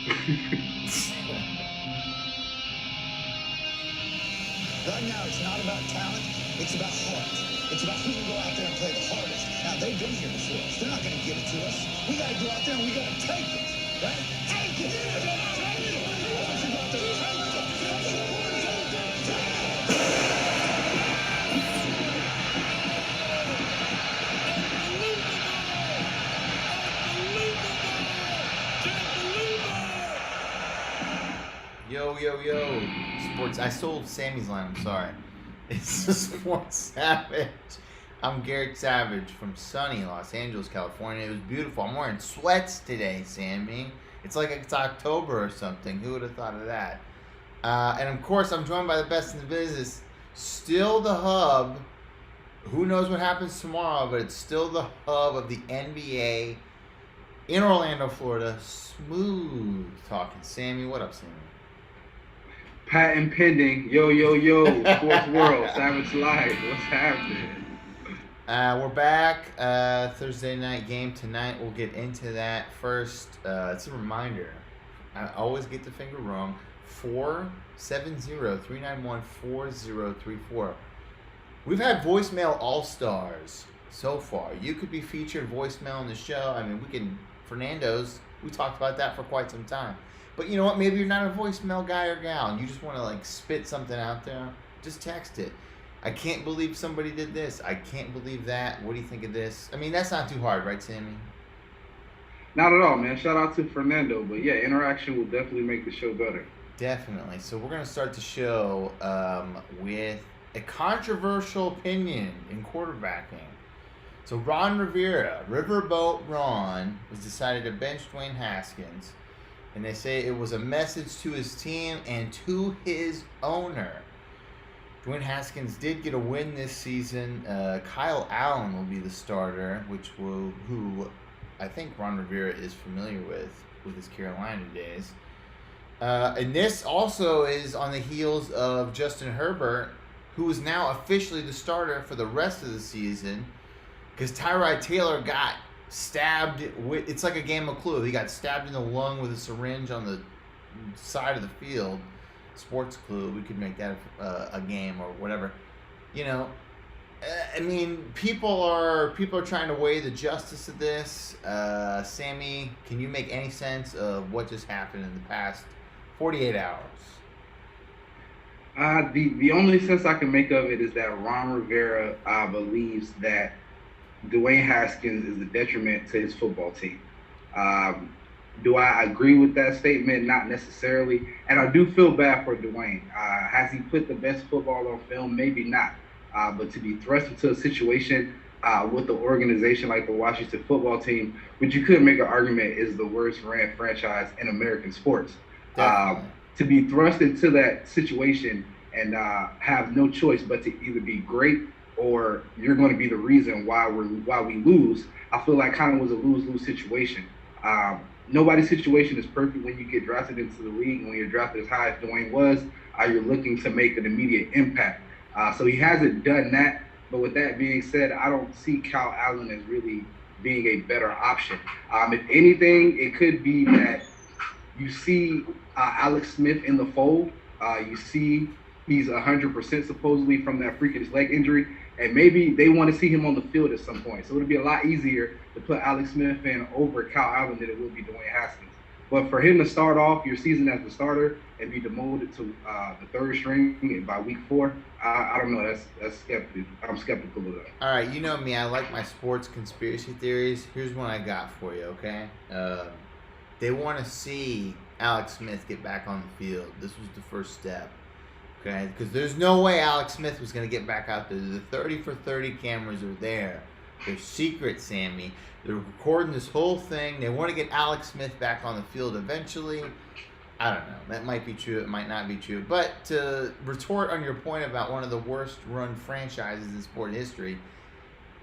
Right now, it's not about talent. It's about heart. It's about who can go out there and play the hardest. Now, they've been here before us. They're not going to give it to us. We got to go out there and we got to take it. Right? Take it. We got to take it. I want you to go out there and take it. Yo, yo, yo. Sports. I sold Sammy's line. I'm sorry. It's the Sports Savage. I'm Garrett Savage from sunny Los Angeles, California. It was beautiful. I'm wearing sweats today, Sammy. It's like it's October or something. Who would have thought of that? And of course, I'm joined by the best in the business. Still the hub. Who knows what happens tomorrow, but it's still the hub of the NBA in Orlando, Florida. Smooth talking. Sammy, what up, Sammy? Patent pending. Yo, yo, yo. Sports World. Savage Life. What's happening? We're back. Thursday night game tonight. We'll get into that first. It's a reminder. I always get the finger wrong. 470-391-4034. We've had voicemail all-stars so far. You could be featured voicemail on the show. I mean, Fernando's, we talked about that for quite some time. But you know what? Maybe you're not a voicemail guy or gal and you just want to like spit something out there. Just text it. I can't believe somebody did this. I can't believe that. What do you think of this? I mean, that's not too hard, right, Sammy? Not at all, man. Shout out to Fernando. But yeah, interaction will definitely make the show better. Definitely. So we're going to start the show with a controversial opinion in quarterbacking. So Ron Rivera, Riverboat Ron, has decided to bench Dwayne Haskins. And they say it was a message to his team and to his owner. Dwayne Haskins did get a win this season. Kyle Allen will be the starter, who I think Ron Rivera is familiar with his Carolina days. And this also is on the heels of Justin Herbert, who is now officially the starter for the rest of the season, because Tyrod Taylor got stabbed it's like a game of Clue. He got stabbed in the lung with a syringe on the side of the field. Sports Clue. We could make that a game or whatever. You know, I mean, people are trying to weigh the justice of this. Sammy, can you make any sense of what just happened in the past 48 hours? The only sense I can make of it is that Ron Rivera believes that Dwayne Haskins is a detriment to his football team. Do I agree with that statement? Not necessarily. And I do feel bad for Dwayne. Has he put the best football on film? Maybe not. But to be thrust into a situation with the organization like the Washington football team, which you could make an argument is the worst ran franchise in American sports. To be thrust into that situation and have no choice but to either be great or you're going to be the reason why we lose, I feel like kind of was a lose-lose situation. Nobody's situation is perfect when you get drafted into the league. When you're drafted as high as Dwayne was, you're looking to make an immediate impact. So he hasn't done that. But with that being said, I don't see Kyle Allen as really being a better option. If anything, it could be that you see Alex Smith in the fold. You see he's 100% supposedly from that freakish leg injury. And maybe they want to see him on the field at some point. So it'll be a lot easier to put Alex Smith in over Kyle Allen than it will be Dwayne Haskins. But for him to start off your season as the starter and be demoted to the third string by week 4, I don't know. That's skeptical. I'm skeptical of that. All right, you know me. I like my sports conspiracy theories. Here's one I got for you, okay? They want to see Alex Smith get back on the field. This was the first step. Okay, because there's no way Alex Smith was going to get back out there. The 30 for 30 cameras are there. They're secret, Sammy. They're recording this whole thing. They want to get Alex Smith back on the field eventually. I don't know. That might be true. It might not be true. But to retort on your point about one of the worst run franchises in sport history,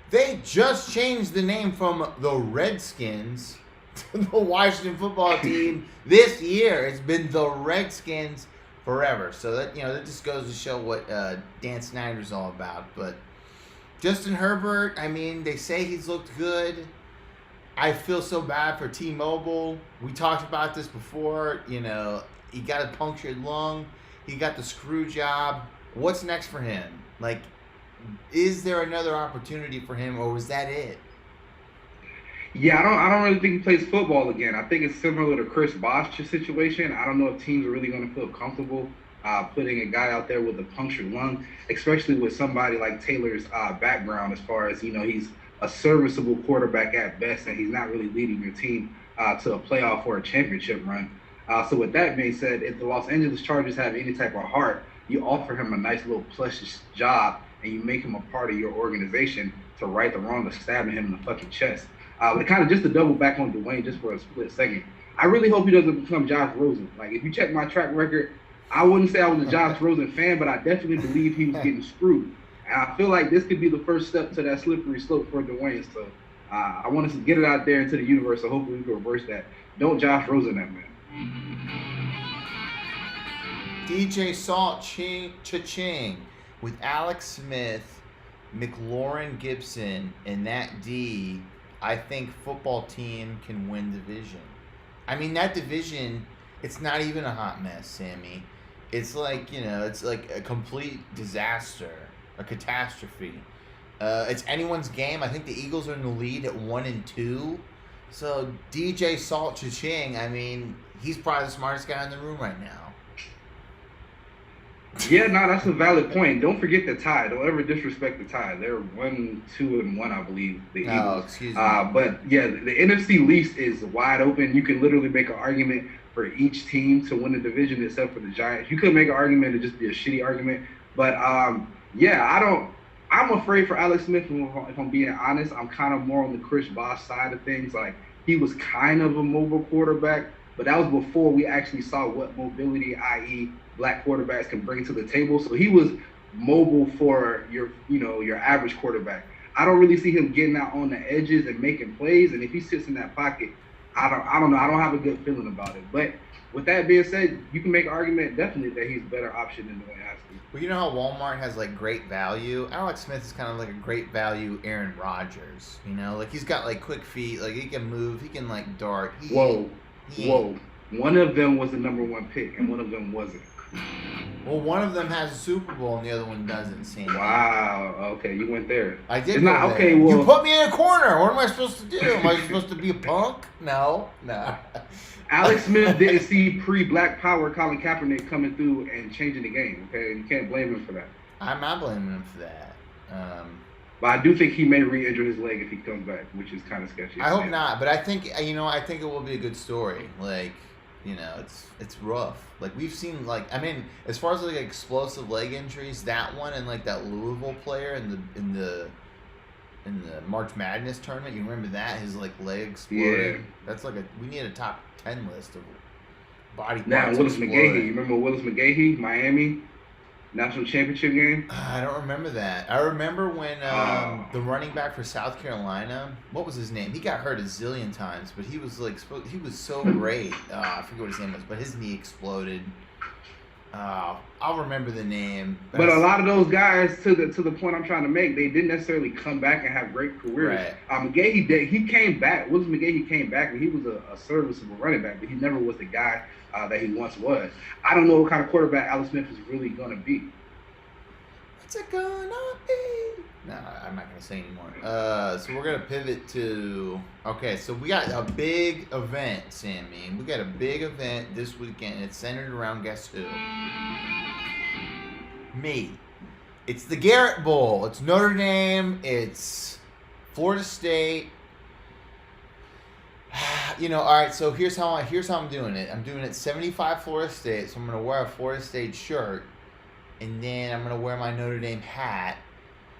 they just changed the name from the Redskins to the Washington football team this year. It's been the Redskins forever. So that just goes to show what Dan Snyder's all about. But Justin Herbert, I mean, they say he's looked good. I feel so bad for T-Mobile. We talked about this before. You know, he got a punctured lung. He got the screw job. What's next for him? Like, is there another opportunity for him, or was that it? Yeah, I don't really think he plays football again. I think it's similar to Chris Bosh's situation. I don't know if teams are really going to feel comfortable putting a guy out there with a punctured lung, especially with somebody like Taylor's background as far as, he's a serviceable quarterback at best, and he's not really leading your team to a playoff or a championship run. So with that being said, if the Los Angeles Chargers have any type of heart, you offer him a nice little plushish job, and you make him a part of your organization to right the wrong of stabbing him in the fucking chest. But kind of just to double back on Dwayne just for a split second, I really hope he doesn't become Josh Rosen. Like, if you check my track record, I wouldn't say I was a Josh Rosen fan, but I definitely believe he was getting screwed. And I feel like this could be the first step to that slippery slope for Dwayne. So I want us to get it out there into the universe, so hopefully we can reverse that. Don't Josh Rosen that, man. DJ Salt Cha-Ching with Alex Smith, McLaurin Gibson, and that D. I think football team can win division. I mean, that division, it's not even a hot mess, Sammy. It's like, it's like a complete disaster, a catastrophe. It's anyone's game. I think the Eagles are in the lead at 1-2. So DJ Salt Cha-Ching, I mean, he's probably the smartest guy in the room right now. Yeah, no, that's a valid point. Don't forget the tie. Don't ever disrespect the tie. They're 1-2-1, I believe. The Eagles. Oh, excuse me. But yeah, the NFC East is wide open. You can literally make an argument for each team to win the division, except for the Giants. You could make an argument to just be a shitty argument. But yeah, I'm afraid for Alex Smith. If I'm being honest, I'm kind of more on the Chris Bosh side of things. Like, he was kind of a mobile quarterback, but that was before we actually saw what mobility, i.e., black quarterbacks, can bring to the table. So he was mobile for your average quarterback. I don't really see him getting out on the edges and making plays. And if he sits in that pocket, I don't know. I don't have a good feeling about it. But with that being said, you can make an argument definitely that he's a better option than Dwayne Haskins. Well, you know how Walmart has like great value? Alex Smith is kind of like a great value Aaron Rodgers. Like he's got like quick feet, like he can move, he can like dart. Whoa. One of them was the number one pick, and one of them wasn't. Well, one of them has a Super Bowl, and the other one doesn't. Sam. Wow. Okay, you went there. I did. It's not there. okay. Well, you put me in a corner. What am I supposed to do? Am I supposed to be a punk? No. Alex Smith didn't see pre-Black Power Colin Kaepernick coming through and changing the game. Okay, you can't blame him for that. I'm not blaming him for that. But I do think he may re-injure his leg if he comes back, which is kind of sketchy. I hope not, but I think it will be a good story. Like, it's rough. Like, we've seen, like, I mean, as far as like explosive leg injuries, that one and like that Louisville player in the March Madness tournament, you remember that? His like leg exploded. Yeah. That's like we need a top 10 list of body parts. Now Willis exploding. McGahee. You remember Willis McGahee, Miami national championship game? I don't remember that. I remember when the running back for South Carolina, what was his name? He got hurt a zillion times, but he was like he was so great. I forget what his name was, but his knee exploded. I'll remember the name. But a lot of those guys, to the point I'm trying to make, they didn't necessarily come back and have great careers. Right. McGahee, he came back. Willis McGahee came back, and he was a serviceable running back, but he never was the guy that he once was. I don't know what kind of quarterback Alex Smith is really going to be. What's it gonna be? No, I'm not gonna say anymore. So we're gonna pivot to so we got a big event, Sammy. We got a big event this weekend. It's centered around guess who? Me. It's the Garrett Bowl. It's Notre Dame. It's Florida State. All right. So here's how I'm doing it. I'm doing it 75 Florida State. So I'm gonna wear a Florida State shirt, and then I'm gonna wear my Notre Dame hat.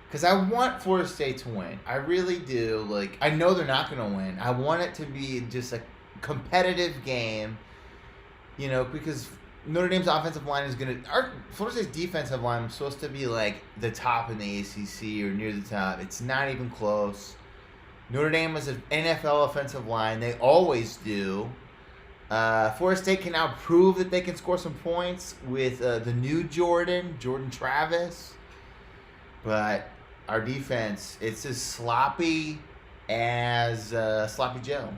Because I want Florida State to win. I really do. Like, I know they're not going to win. I want it to be just a competitive game, because Notre Dame's offensive line is going to... Our Florida State's defensive line was supposed to be, like, the top in the ACC or near the top. It's not even close. Notre Dame is an NFL offensive line. They always do. Florida State can now prove that they can score some points with the new Jordan Travis. But... our defense, it's as sloppy as Sloppy Joe.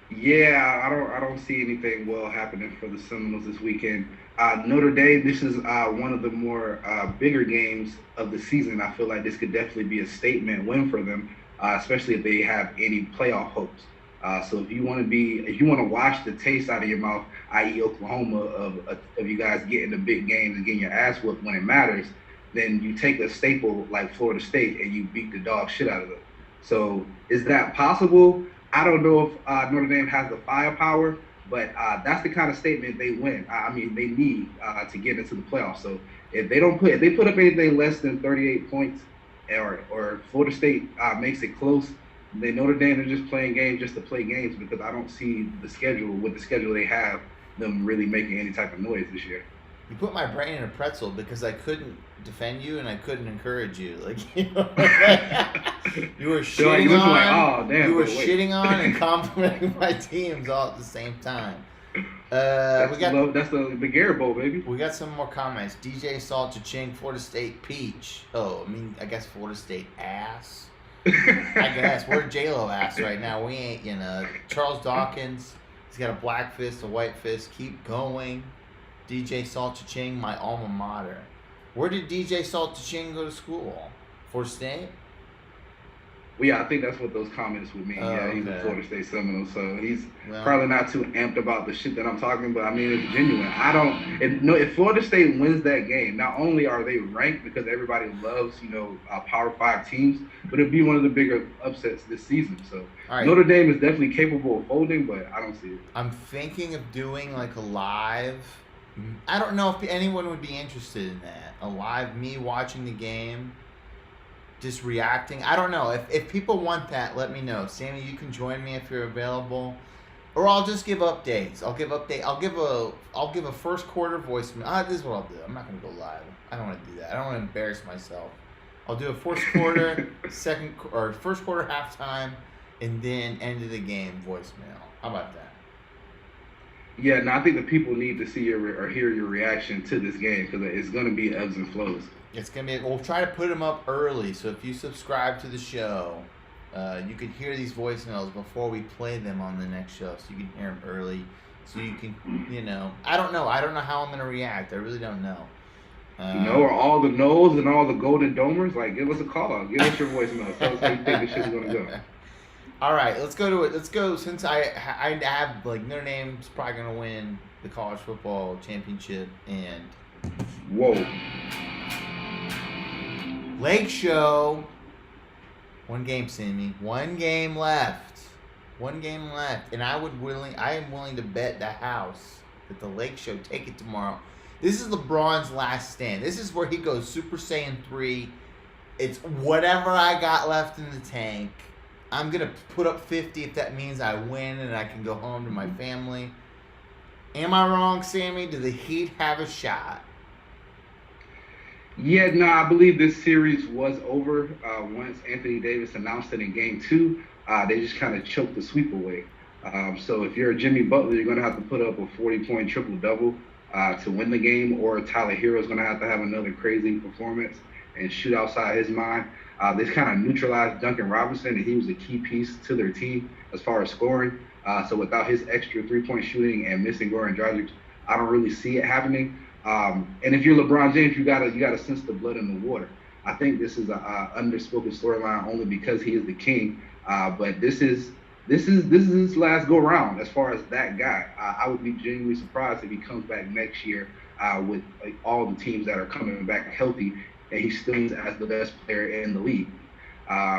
Yeah, I don't see anything well happening for the Seminoles this weekend. Notre Dame, this is one of the more bigger games of the season. I feel like this could definitely be a statement win for them, especially if they have any playoff hopes. So if you want to wash the taste out of your mouth, i.e., Oklahoma, of you guys getting the big games and getting your ass whooped when it matters, then you take a staple like Florida State and you beat the dog shit out of them. So is that possible? I don't know if Notre Dame has the firepower, but that's the kind of statement they win. I mean, they need to get into the playoffs. So if they put up anything less than 38 points, or Florida State makes it close, then Notre Dame are just playing games just to play games, because I don't see the schedule they have, them really making any type of noise this year. You put my brain in a pretzel because I couldn't defend you and I couldn't encourage you. Like, you know, you were shitting on, like, oh, damn, you were shitting on and complimenting my teams all at the same time. That's the Garrett Bowl, baby. We got some more comments. DJ Salt Cha-Ching, Florida State peach. Oh, I mean, I guess Florida State ass. I guess we're J-Lo ass right now. We ain't, you know. Charles Dawkins, he's got a black fist, a white fist. Keep going. DJ Salt Cha-Ching, my alma mater. Where did DJ Salt Cha-Ching go to school? Florida State? Well, yeah, I think that's what those comments would mean. Yeah, he's a Florida State Seminole, so he's probably not too amped about the shit that I'm talking about. I mean, it's genuine. If Florida State wins that game, not only are they ranked because everybody loves, Power 5 teams, but it'd be one of the bigger upsets this season. So Notre Dame is definitely capable of folding, but I don't see it. I'm thinking of doing like a live. I don't know if anyone would be interested in that. A live me watching the game, just reacting. I don't know. If people want that, let me know. Sammy, you can join me if you're available. Or I'll just give updates. I'll give a first quarter voicemail. This is what I'll do. I'm not gonna go live. I don't want to do that. I don't want to embarrass myself. I'll do a first quarter, first quarter halftime, and then end of the game voicemail. How about that? Yeah, no, I think the people need to see hear your reaction to this game, because it's going to be ebbs and flows. It's going to be. We'll try to put them up early, so if you subscribe to the show, you can hear these voicemails before we play them on the next show, so you can hear them early, so you can, I don't know. I don't know how I'm going to react. I really don't know. Are all the no's and all the golden domers? Like, give us a call. Give us your voicemail. Tell us how you think this shit's going to go. All right, let's go to it. Let's go, since I have, Notre Dame's probably going to win the college football championship, and Lake Show, one game, Sammy. One game left, and I am willing to bet the house that the Lake Show take it tomorrow. This is LeBron's last stand. This is where he goes Super Saiyan 3. It's whatever I got left in the tank. I'm going to put up 50 if that means I win and I can go home to my family. Am I wrong, Sammy? Do the Heat have a shot? Yeah, no, I believe this series was over once Anthony Davis announced it in Game 2. They just kind of choked the sweep away. So if you're a Jimmy Butler, you're going to have to put up a 40-point triple-double to win the game, or Tyler Hero is going to have another crazy performance and shoot outside his mind. They kind of neutralized Duncan Robinson, and he was a key piece to their team as far as scoring. So without his extra three-point shooting and missing Goran Dragic, I don't really see it happening. And if you're LeBron James, you gotta sense the blood in the water. I think this is a underspoken storyline only because he is the king. But this is his last go round as far as that guy. I would be genuinely surprised if he comes back next year with all the teams that are coming back healthy, and he still is as the best player in the league.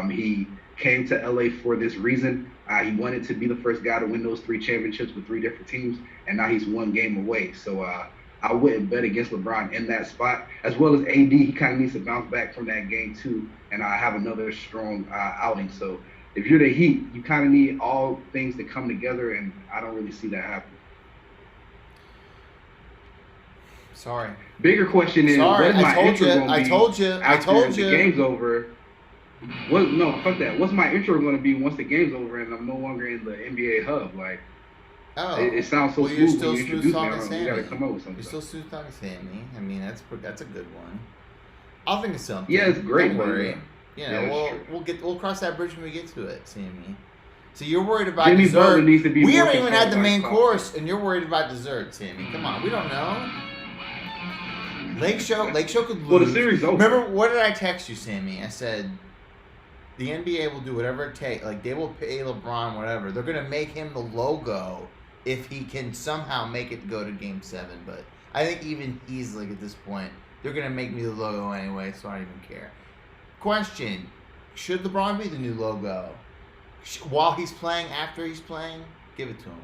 He came to LA for this reason. He wanted to be the first guy to win those 3 championships with 3 different teams, and now he's 1 game away. So I wouldn't bet against LeBron in that spot. As well as AD, he kind of needs to bounce back from that game too, and have another strong outing. So if you're the Heat, you kind of need all things to come together, and I don't really see that happening. Sorry. Bigger question is, what's my intro going to be? I told you. The game's over. No, fuck that. What's my intro going to be once the game's over and I'm no longer in the NBA hub? Like, it sounds so smooth. You're still when you smooth introduce talking me. Sammy. You got to come up with something. You're still smooth talking Sammy. I mean, that's a good one. I'll think of something. Yeah, it's great. Don't worry. You know, Yeah, that's true. we'll cross that bridge when we get to it, Sammy. So you're worried about Jimmy dessert. Butler needs to be We more haven't even had controlled the by main his course, and you're worried about dessert, Sammy. Come on, we don't know. Lake Show could lose. Well, the series over. Remember, what did I text you, Sammy? I said the NBA will do whatever it takes. Like, they will pay LeBron whatever. They're gonna make him the logo if he can somehow make it go to Game 7. But I think even he's like, at this point, they're gonna make me the logo anyway, so I don't even care. Question: should LeBron be the new logo? While he's playing, after he's playing, give it to him.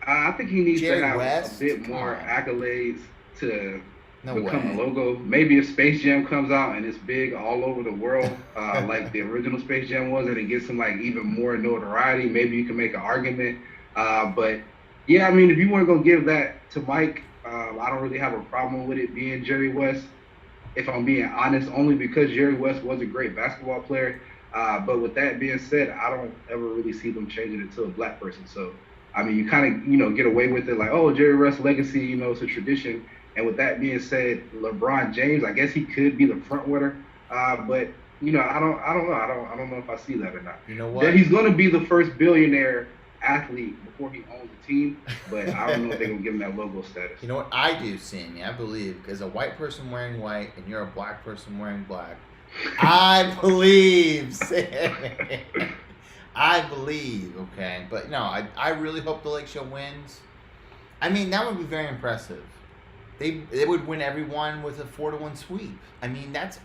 I think he needs Jerry to have West? a bit more Come on. accolades to No become way. the logo. Maybe if Space Jam comes out and it's big all over the world, like the original Space Jam was, and it gets some like even more notoriety, maybe you can make an argument. But yeah, I mean, if you want to go give that to Mike, I don't really have a problem with it being Jerry West. If I'm being honest, only because Jerry West was a great basketball player. But with that being said, I don't ever really see them changing it to a black person. So, I mean, you kind of, get away with it like, oh, Jerry West's legacy, it's a tradition. And with that being said, LeBron James, I guess he could be the front runner. But, I don't know if I see that or not. You know what? That he's going to be the first billionaire athlete before he owns a team, but I don't know if they're going to give him that logo status. You know what I do, Sammy? I believe, as a white person wearing white and you're a black person wearing black, I believe, Sammy. I believe, okay? But no, I really hope the Lake Show wins. I mean, that would be very impressive. They would win everyone with a 4-1 sweep. I mean, that's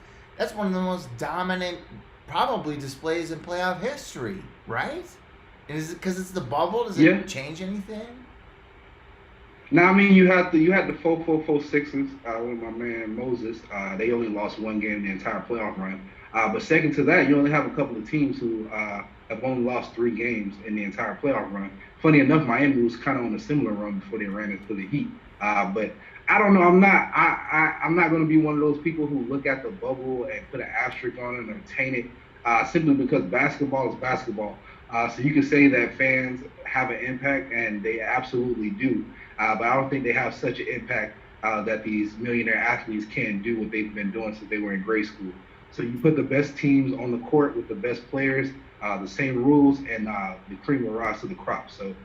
one of the most dominant, probably, displays in playoff history, right? And is it because it's the bubble? Does it change anything? Now, I mean, you had the 4-4-4 Sixers with my man Moses. They only lost one game the entire playoff run. But second to that, you only have a couple of teams who have only lost 3 games in the entire playoff run. Funny enough, Miami was kind of on a similar run before they ran into the Heat. But I don't know. I'm not going to be one of those people who look at the bubble and put an asterisk on it or taint it simply because basketball is basketball. So you can say that fans have an impact, and they absolutely do. But I don't think they have such an impact that these millionaire athletes can do what they've been doing since they were in grade school. So you put the best teams on the court with the best players, the same rules, and the cream will rise to the crop. So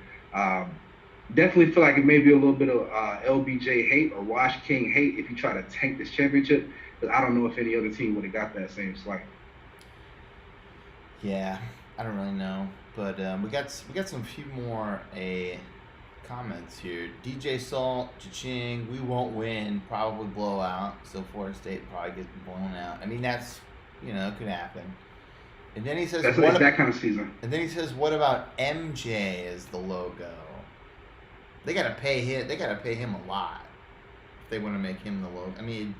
definitely feel like it may be a little bit of LBJ hate or Wash King hate if you try to tank this championship. But I don't know if any other team would have got that same slight. Yeah, I don't really know, but we got some few more comments here. DJ Salt, cha-ching, we won't win, probably blowout. So Florida State probably gets blown out. I mean, that's it could happen. And then he says, That's that kind of season. And then he says, what about MJ as the logo? They gotta pay him. They gotta pay him a lot if they want to make him the logo. I mean,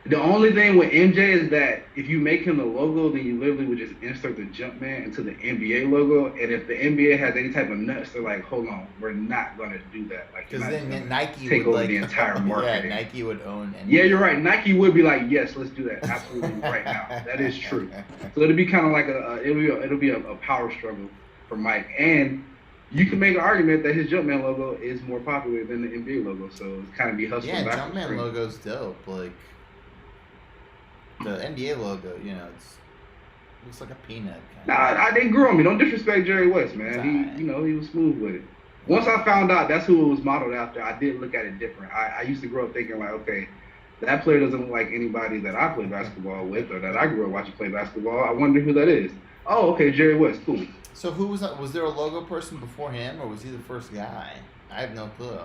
the only thing with MJ is that if you make him the logo, then you literally would just insert the Jumpman into the NBA logo. And if the NBA has any type of nuts, they're like, hold on, we're not going to do that. Like, because then Nike take would over the entire marketing. Yeah, Nike would own NBA. Yeah, you're right. Nike would be like, yes, let's do that. Absolutely right now. That is true. So it'll be kind of like it'll be a power struggle for Mike. And you can make an argument that his Jumpman logo is more popular than the NBA logo. So it's kind of be hustling back. Yeah, Jumpman logo's dope. Like, the NBA logo, it's looks like a peanut. Nah, they grew on me. Don't disrespect Jerry West, man. He was smooth with it. Once I found out that's who it was modeled after, I did look at it different. I used to grow up thinking like, okay, that player doesn't look like anybody that I play basketball with or that I grew up watching play basketball. I wonder who that is. Oh, okay, Jerry West, cool. So who was that? Was there a logo person before him, or was he the first guy? I have no clue.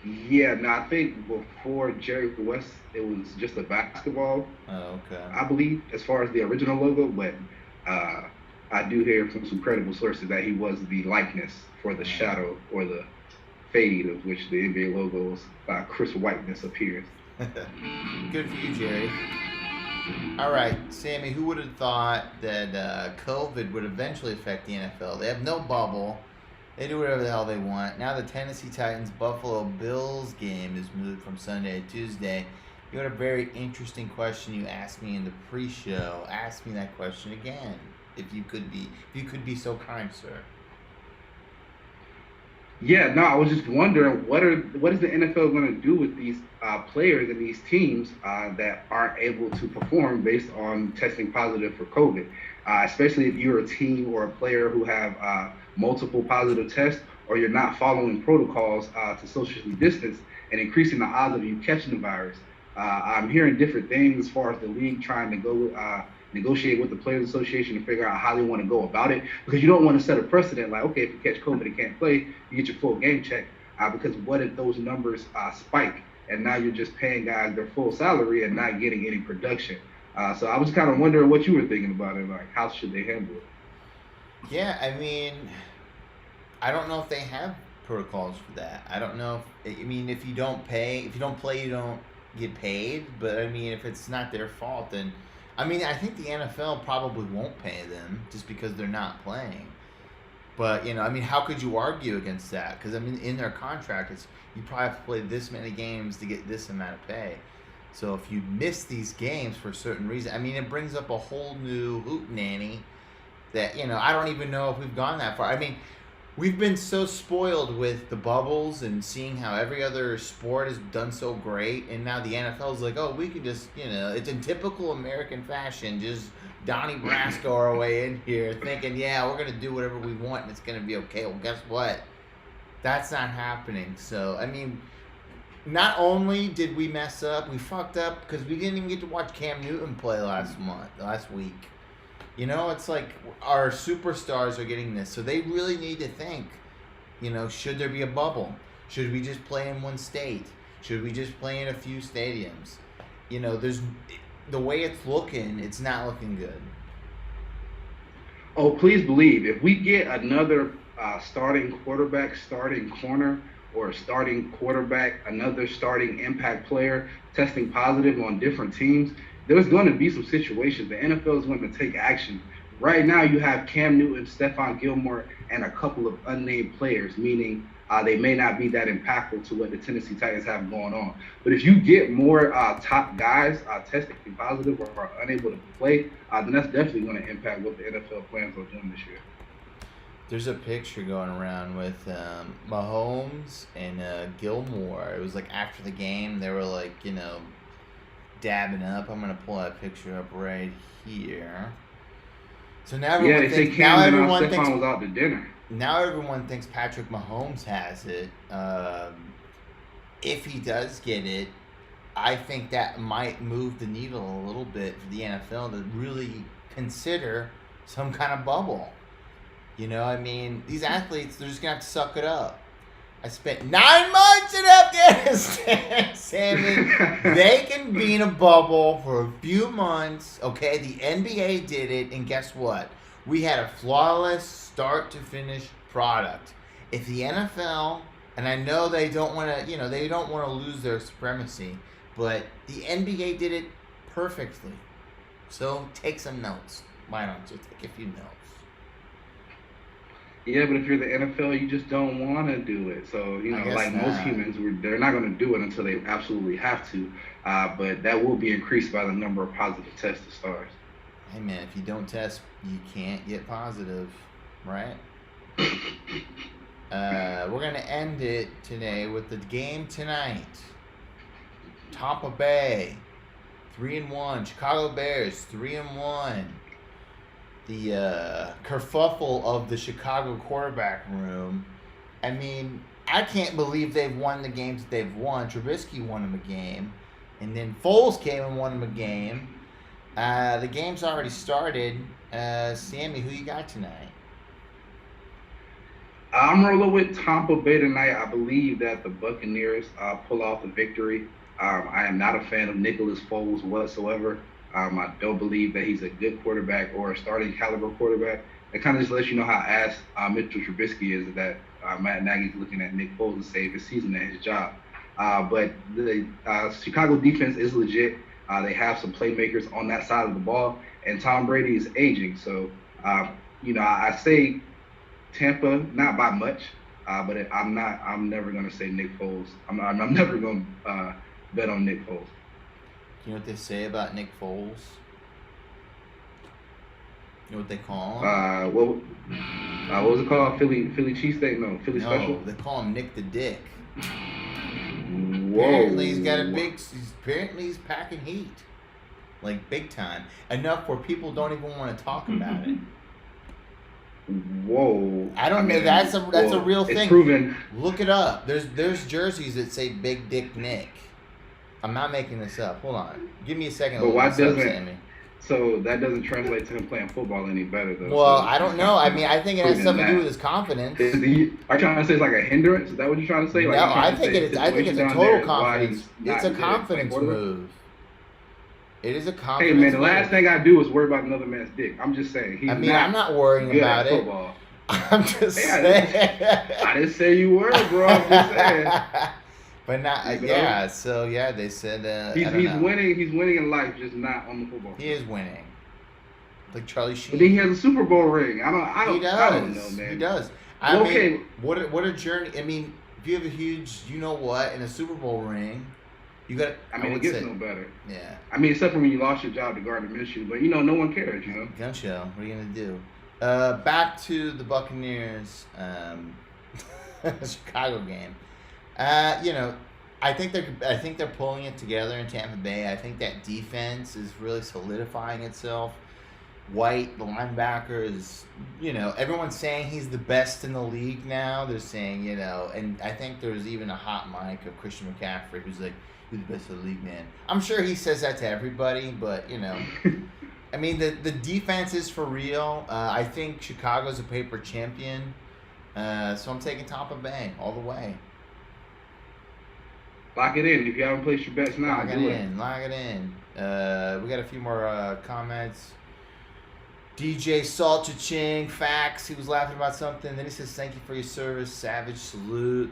Yeah, no, I think before Jerry West, it was just a basketball. Oh, okay. I believe, as far as the original logo, but I do hear from some credible sources that he was the likeness for the shadow or the fade of which the NBA logo's Chris Whiteness appears. Good for you, Jerry. All right, Sammy, who would have thought that COVID would eventually affect the NFL? They have no bubble. They do whatever the hell they want. Now the Tennessee Titans Buffalo Bills game is moved from Sunday to Tuesday. You had a very interesting question you asked me in the pre-show. Ask me that question again, if you could be so kind, sir. Yeah, no, I was just wondering what is the NFL going to do with these players and these teams that aren't able to perform based on testing positive for COVID, especially if you're a team or a player who have multiple positive tests, or you're not following protocols to socially distance and increasing the odds of you catching the virus. I'm hearing different things as far as the league trying to go negotiate with the Players Association to figure out how they want to go about it, because you don't want to set a precedent like, okay, if you catch COVID and can't play, you get your full game check. Because what if those numbers spike and now you're just paying guys their full salary and not getting any production? So I was kind of wondering what you were thinking about it, like how should they handle it? Yeah, I mean, I don't know if they have protocols for that. I don't know. I mean, if you don't pay, if you don't play, you don't get paid. But I mean, if it's not their fault, then I mean, I think the NFL probably won't pay them just because they're not playing. But I mean, how could you argue against that? Because I mean, in their contract, it's you probably have to play this many games to get this amount of pay. So if you miss these games for a certain reason, I mean, it brings up a whole new hoot nanny that I don't even know if we've gone that far. I mean, we've been so spoiled with the bubbles and seeing how every other sport has done so great, and now the NFL is like, oh, we can just it's in typical American fashion, just Donnie Brasco our way in here, thinking, yeah, we're gonna do whatever we want and it's gonna be okay. Well, guess what? That's not happening. So I mean, not only did we mess up, we fucked up because we didn't even get to watch Cam Newton play last week. It's like our superstars are getting this, so they really need to think. Should there be a bubble? Should we just play in one state? Should we just play in a few stadiums? There's the way it's looking. It's not looking good. Oh, please believe if we get another starting quarterback, starting corner, or starting quarterback, another starting impact player testing positive on different teams, there's going to be some situations. The NFL is going to take action. Right now, you have Cam Newton, Stephon Gilmore, and a couple of unnamed players, meaning they may not be that impactful to what the Tennessee Titans have going on. But if you get more top guys testing positive or are unable to play, then that's definitely going to impact what the NFL plans on doing this year. There's a picture going around with Mahomes and Gilmore. It was like after the game, they were like, dabbing up. I'm gonna pull that picture up right here. So now everyone thinks. Now everyone thinks was out to dinner. Now everyone thinks Patrick Mahomes has it. If he does get it, I think that might move the needle a little bit for the NFL to really consider some kind of bubble. I mean, these athletes, they're just gonna have to suck it up. I spent 9 months in Afghanistan, Sammy. They can be in a bubble for a few months. Okay, the NBA did it, and guess what? We had a flawless start-to-finish product. If the NFL, and I know they don't want to, they don't want to lose their supremacy, but the NBA did it perfectly. So take some notes. Why don't you take a few notes? Yeah, but if you're the NFL, you just don't want to do it. So, like most humans, they're not going to do it until they absolutely have to. But that will be increased by the number of positive tests to stars. Hey, man, if you don't test, you can't get positive, right? We're going to end it today with the game tonight. Tampa Bay, 3-1. Chicago Bears, 3-1. The kerfuffle of the Chicago quarterback room. I mean, I can't believe they've won the games that they've won. Trubisky won them a game. And then Foles came and won them a game. The game's already started. Sammy, who you got tonight? I'm rolling with Tampa Bay tonight. I believe that the Buccaneers pull off the victory. I am not a fan of Nicholas Foles whatsoever. I don't believe that he's a good quarterback or a starting caliber quarterback. It kind of just lets you know how ass Mitchell Trubisky is, that Matt Nagy's looking at Nick Foles to save his season at his job. But the Chicago defense is legit. They have some playmakers on that side of the ball, and Tom Brady is aging. So, I say Tampa, not by much, but I'm never going to say Nick Foles. I'm never going to bet on Nick Foles. You know what they say about Nick Foles? You know what they call him? What was it called? Philly cheesesteak? No, Philly No, special. they call him Nick the Dick. Whoa. Apparently he's got a big. Apparently he's packing heat, like big time, enough where people don't even want to talk about it. Whoa. I don't know. That's a real thing. It's proven. Look it up. There's jerseys that say Big Dick Nick. I'm not making this up. Hold on. Give me a second. But why look this up, doesn't- Sammy. So that doesn't translate to him playing football any better, though. Well, So I don't know. I mean, I think it has proven something to do that. with his confidence. Are you trying to say it's like a hindrance? Is that what you're trying to say? Like, No, you're trying I to think say it is. I think it's a situation down total there is why confidence. he's not It's a good at playing confidence quarterback? move. It is a Hey confidence man, the move. last thing I do is worry about another man's dick. I'm just saying. He's I mean, I'm not worrying good about at it. football. I'm just Yeah, saying. I didn't say you were, bro. I'm just saying. But not, You know? yeah. So yeah, they said I He's don't know. winning. He's winning in life, just not on the football. He is winning, like Charlie Sheen. But then he has a Super Bowl ring. I He does. don't know, man. He does. I Well, mean, okay. what a journey. I mean, if you have a huge, you know what, in a Super Bowl ring, you got. I mean, it would gets say, no better. yeah. I mean, except for when you lost your job to Gardner Minshew, but no one cares, Gun show. What are you gonna do? Back to the Buccaneers, Chicago game. I think they're pulling it together in Tampa Bay. I think that defense is really solidifying itself. White, the linebacker, is, everyone's saying he's the best in the league now. They're saying, and I think there's even a hot mic of Christian McCaffrey who's like, "You're the best of the league, man." I'm sure he says that to everybody, but, I mean, the defense is for real. I think Chicago's a paper champion. So I'm taking Tampa Bay all the way. Lock it in. If you haven't placed your bets now, Lock it do it. in. Lock it in. We got a few more comments. DJ Salt Ching, facts. He was laughing about something. Then he says, "Thank you for your service. Savage salute."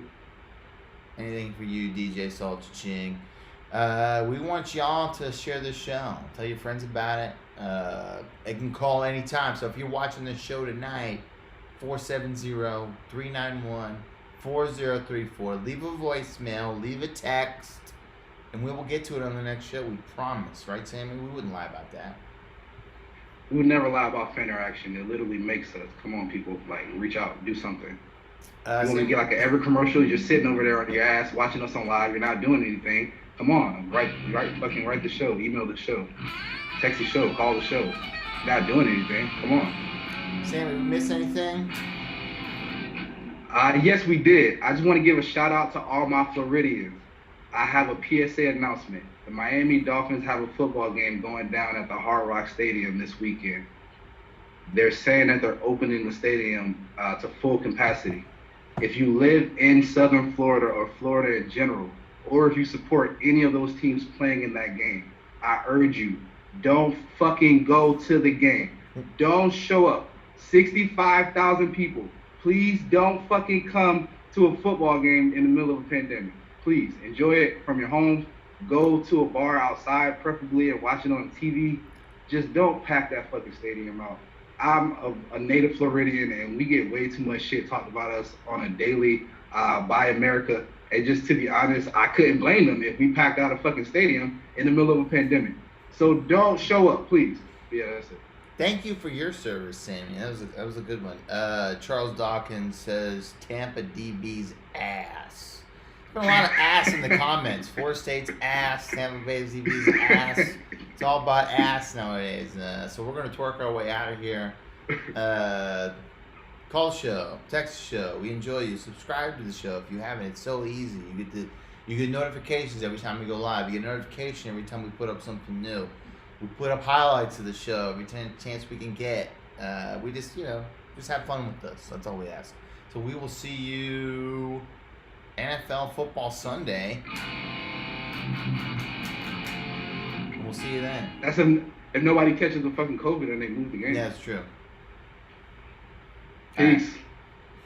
Anything for you, DJ Salt Ching. We want y'all to share this show. Tell your friends about it. They can call anytime. So if you're watching this show tonight, 470-391-4034. Leave a voicemail. Leave a text. And we will get to it on the next show. We promise. Right, Sammy? We wouldn't lie about that. We would never lie about fan interaction. It literally makes us. Come on, people. Like, reach out. Do something. You want to get like every commercial, you're sitting over there on your ass, watching us on live, you're not doing anything. Come on. Write the show. Email the show. Text the show. Call the show. You're not doing anything. Come on. Sammy, we miss anything? Yes, we did. I just want to give a shout out to all my Floridians. I have a PSA announcement. The Miami Dolphins have a football game going down at the Hard Rock Stadium this weekend. They're saying that they're opening the stadium to full capacity. If you live in Southern Florida or Florida in general, or if you support any of those teams playing in that game, I urge you, don't fucking go to the game. Don't show up. 65,000 people. Please don't fucking come to a football game in the middle of a pandemic. Please enjoy it from your homes. Go to a bar outside, preferably, and watch it on TV. Just don't pack that fucking stadium out. I'm a native Floridian, and we get way too much shit talked about us on a daily by America. And just to be honest, I couldn't blame them if we packed out a fucking stadium in the middle of a pandemic. So don't show up, please. Yeah, that's it. Thank you for your service, Sammy. That was a good one. Charles Dawkins says Tampa DB's ass. There's been a lot of ass in the comments. Four State's ass, Tampa Bay DB's ass. It's all about ass nowadays. So we're gonna twerk our way out of here. Call the show, text the show. We enjoy you. Subscribe to the show if you haven't. It's so easy. You get notifications every time we go live. You get a notification every time we put up something new. We put up highlights of the show every chance we can get. We just have fun with this. That's all we ask. So we will see you NFL Football Sunday. We'll see you then. That's if nobody catches the fucking COVID and they move the game. Yeah, it's true. Peace.